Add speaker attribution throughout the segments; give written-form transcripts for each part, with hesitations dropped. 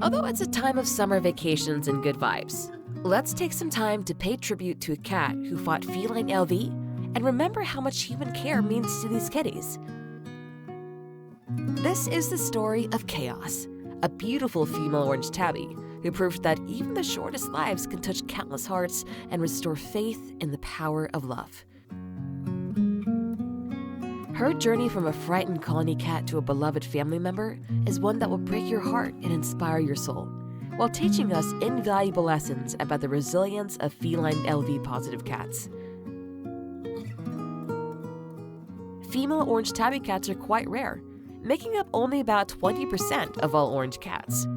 Speaker 1: Although it's a time of summer vacations and good vibes, let's take some time to pay tribute to a cat who fought feline LV and remember how much human care means to these kitties. This is the story of Chaos, a beautiful female orange tabby who proved that even the shortest lives can touch countless hearts and restore faith in the power of love. Her journey from a frightened colony cat to a beloved family member is one that will break your heart and inspire your soul, while teaching us invaluable lessons about the resilience of feline LV-positive cats. Female orange tabby cats are quite rare, making up only about 20% of all orange cats.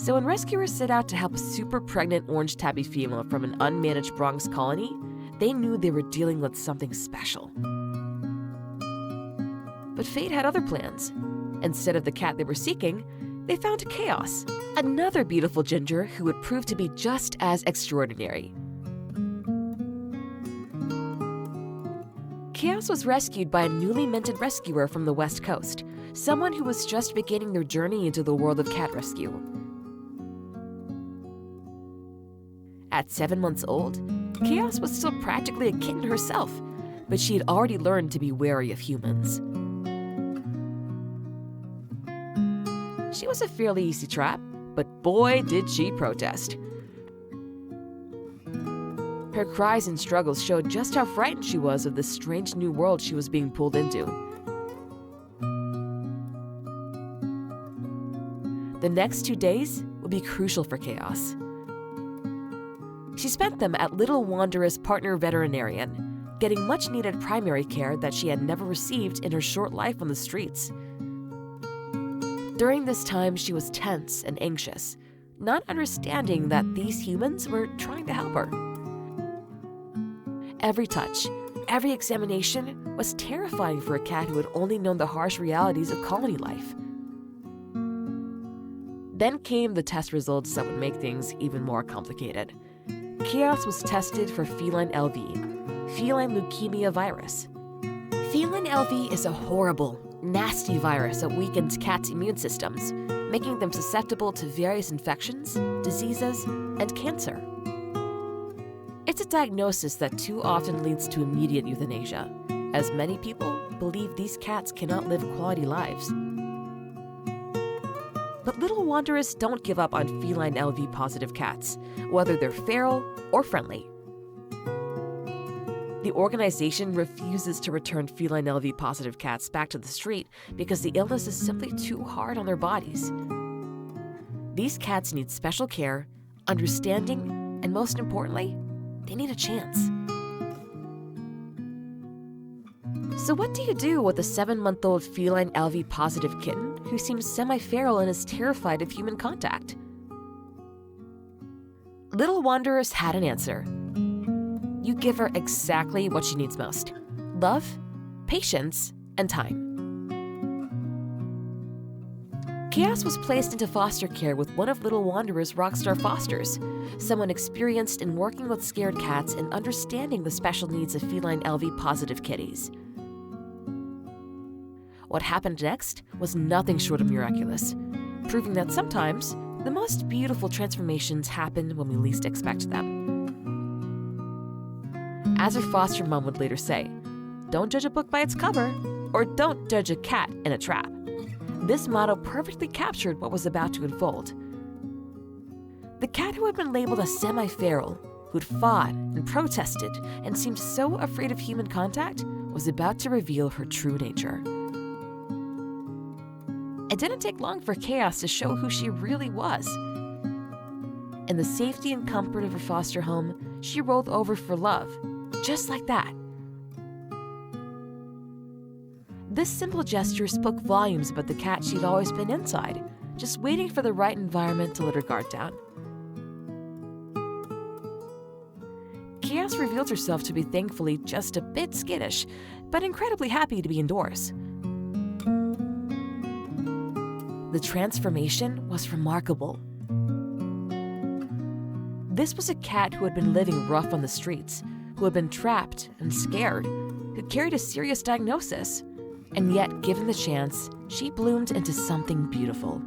Speaker 1: So when rescuers set out to help a super pregnant orange tabby female from an unmanaged Bronx colony, they knew they were dealing with something special. But fate had other plans. Instead of the cat they were seeking, they found Chaos, another beautiful ginger who would prove to be just as extraordinary. Chaos was rescued by a newly minted rescuer from the West Coast, someone who was just beginning their journey into the world of cat rescue. At 7 months old, Chaos was still practically a kitten herself, but she had already learned to be wary of humans. She was a fairly easy trap, but boy did she protest. Her cries and struggles showed just how frightened she was of the strange new world she was being pulled into. The next 2 days would be crucial for Chaos. She spent them at Little Wanderer's partner veterinarian, getting much-needed primary care that she had never received in her short life on the streets. During this time, she was tense and anxious, not understanding that these humans were trying to help her. Every touch, every examination was terrifying for a cat who had only known the harsh realities of colony life. Then came the test results that would make things even more complicated. Chaos was tested for feline LV, feline leukemia virus. Feline LV is a horrible, nasty virus that weakens cats' immune systems, making them susceptible to various infections, diseases, and cancer. It's a diagnosis that too often leads to immediate euthanasia, as many people believe these cats cannot live quality lives. But Little Wanderers don't give up on feline LV-positive cats, whether they're feral or friendly. The organization refuses to return feline LV-positive cats back to the street because the illness is simply too hard on their bodies. These cats need special care, understanding, and most importantly, they need a chance. So what do you do with a 7-month-old feline LV-positive kitten who seems semi-feral and is terrified of human contact? Little Wanderers had an answer. You give her exactly what she needs most: love, patience, and time. Chaos was placed into foster care with one of Little Wanderer's rockstar fosters, someone experienced in working with scared cats and understanding the special needs of feline LV-positive kitties. What happened next was nothing short of miraculous, proving that sometimes the most beautiful transformations happen when we least expect them. As her foster mom would later say, "Don't judge a book by its cover," or "Don't judge a cat in a trap." This motto perfectly captured what was about to unfold. The cat who had been labeled a semi-feral, who'd fought and protested and seemed so afraid of human contact, was about to reveal her true nature. It didn't take long for Chaos to show who she really was. In the safety and comfort of her foster home, she rolled over for love, just like that. This simple gesture spoke volumes about the cat she'd always been inside, just waiting for the right environment to let her guard down. Chaos revealed herself to be thankfully just a bit skittish, but incredibly happy to be indoors. The transformation was remarkable. This was a cat who had been living rough on the streets, who had been trapped and scared, who carried a serious diagnosis. And yet, given the chance, she bloomed into something beautiful.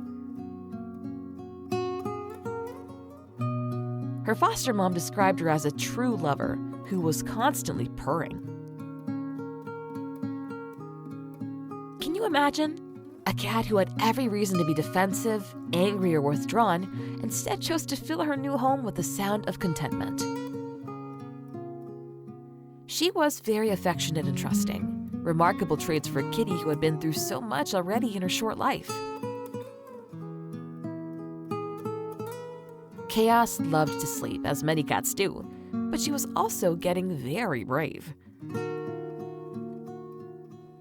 Speaker 1: Her foster mom described her as a true lover who was constantly purring. Can you imagine? A cat who had every reason to be defensive, angry, or withdrawn instead chose to fill her new home with the sound of contentment. She was very affectionate and trusting, remarkable traits for a kitty who had been through so much already in her short life. Chaos loved to sleep, as many cats do, but she was also getting very brave.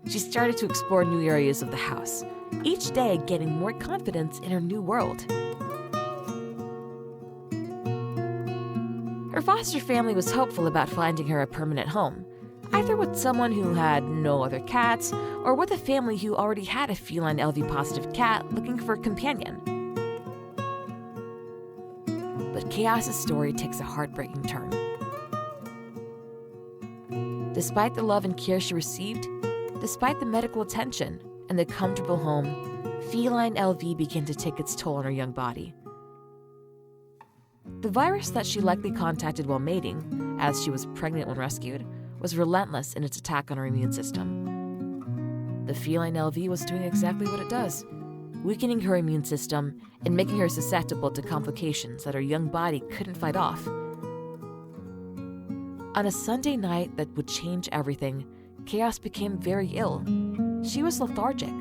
Speaker 1: She started to explore new areas of the house, each day gaining more confidence in her new world. Her foster family was hopeful about finding her a permanent home, either with someone who had no other cats or with a family who already had a feline LV-positive cat looking for a companion. But Chaos's story takes a heartbreaking turn. Despite the love and care she received, despite the medical attention and the comfortable home, feline LV began to take its toll on her young body. The virus that she likely contacted while mating, as she was pregnant when rescued, was relentless in its attack on her immune system. The feline LV was doing exactly what it does, weakening her immune system and making her susceptible to complications that her young body couldn't fight off. On a Sunday night that would change everything, Chaos became very ill. She was lethargic,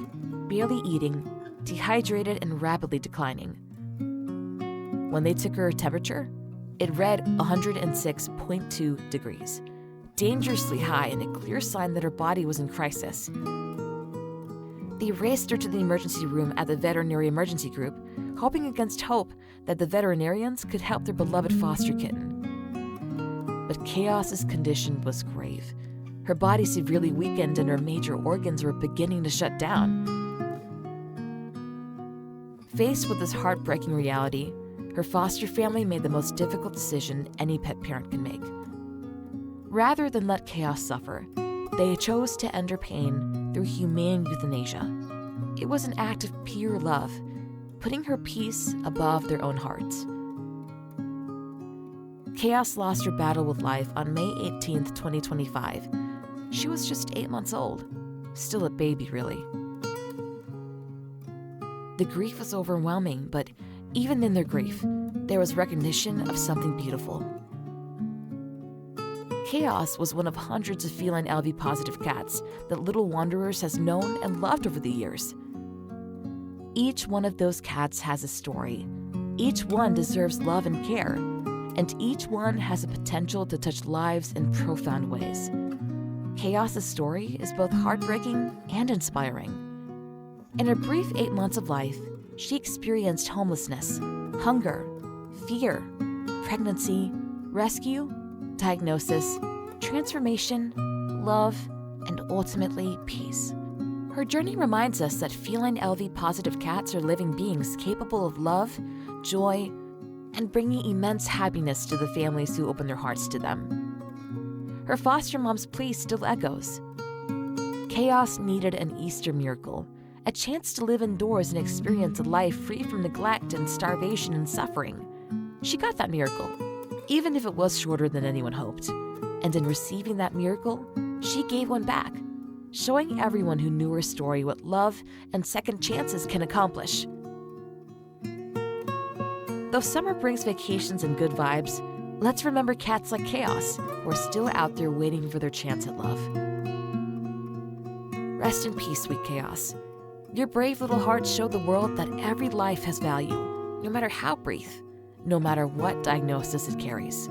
Speaker 1: barely eating, dehydrated, and rapidly declining. When they took her temperature, it read 106.2 degrees, dangerously high and a clear sign that her body was in crisis. They raced her to the emergency room at the veterinary emergency group, hoping against hope that the veterinarians could help their beloved foster kitten. But Chaos's condition was grave. Her body severely weakened and her major organs were beginning to shut down. Faced with this heartbreaking reality, her foster family made the most difficult decision any pet parent can make. Rather than let Chaos suffer, they chose to end her pain through humane euthanasia. It was an act of pure love, putting her peace above their own hearts. Chaos lost her battle with life on May 18, 2025. She was just 8 months old, still a baby, really. The grief was overwhelming, but even in their grief, there was recognition of something beautiful. Chaos was one of hundreds of feline LV-positive cats that Little Wanderers has known and loved over the years. Each one of those cats has a story. Each one deserves love and care, and each one has a potential to touch lives in profound ways. Chaos's story is both heartbreaking and inspiring. In her brief 8 months of life, she experienced homelessness, hunger, fear, pregnancy, rescue, diagnosis, transformation, love, and ultimately peace. Her journey reminds us that feline LV-positive cats are living beings capable of love, joy, and bringing immense happiness to the families who open their hearts to them. Her foster mom's plea still echoes. Chaos needed an Easter miracle, a chance to live indoors and experience a life free from neglect and starvation and suffering. She got that miracle, even if it was shorter than anyone hoped. And in receiving that miracle, she gave one back, showing everyone who knew her story what love and second chances can accomplish. Though summer brings vacations and good vibes, let's remember cats like Chaos who are still out there waiting for their chance at love. Rest in peace, sweet Chaos. Your brave little heart showed the world that every life has value, no matter how brief, no matter what diagnosis it carries.